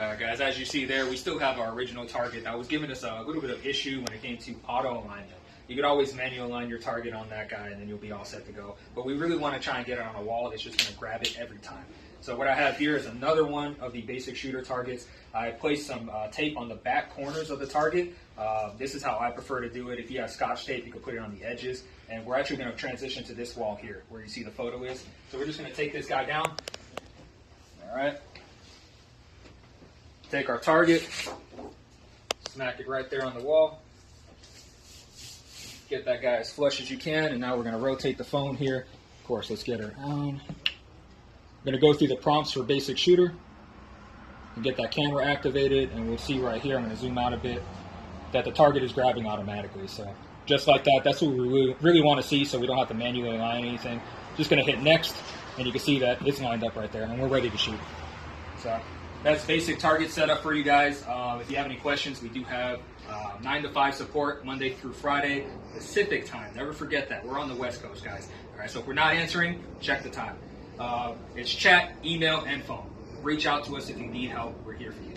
Guys, as you see there, we still have our original target. That was giving us a little bit of issue when it came to auto alignment. You could always manual align your target on that guy and then you'll be all set to go. But we really want to try and get it on a wall that's just going to grab it every time. So what I have here is another one of the basic shooter targets. I placed some tape on the back corners of the target. This is how I prefer to do it. If you have Scotch tape, you can put it on the edges. And we're actually going to transition to this wall here where you see the photo is. So we're just going to take this guy down. All right. Take our target, smack it right there on the wall. Get that guy as flush as you can, and now we're going to rotate the phone here. Of course, let's get her on. I'm going to go through the prompts for basic shooter and get that camera activated, and we'll see right here, I'm going to zoom out a bit, that the target is grabbing automatically. So just like that, that's what we really want to see, so we don't have to manually align anything. Just going to hit next, and you can see that it's lined up right there, and we're ready to shoot. So that's basic target setup for you guys. If you have any questions, we do have 9 to 5 support Monday through Friday, Pacific time. Never forget that. We're on the West Coast, guys. All right, so if we're not answering, check the time. It's chat, email, and phone. Reach out to us if you need help. We're here for you.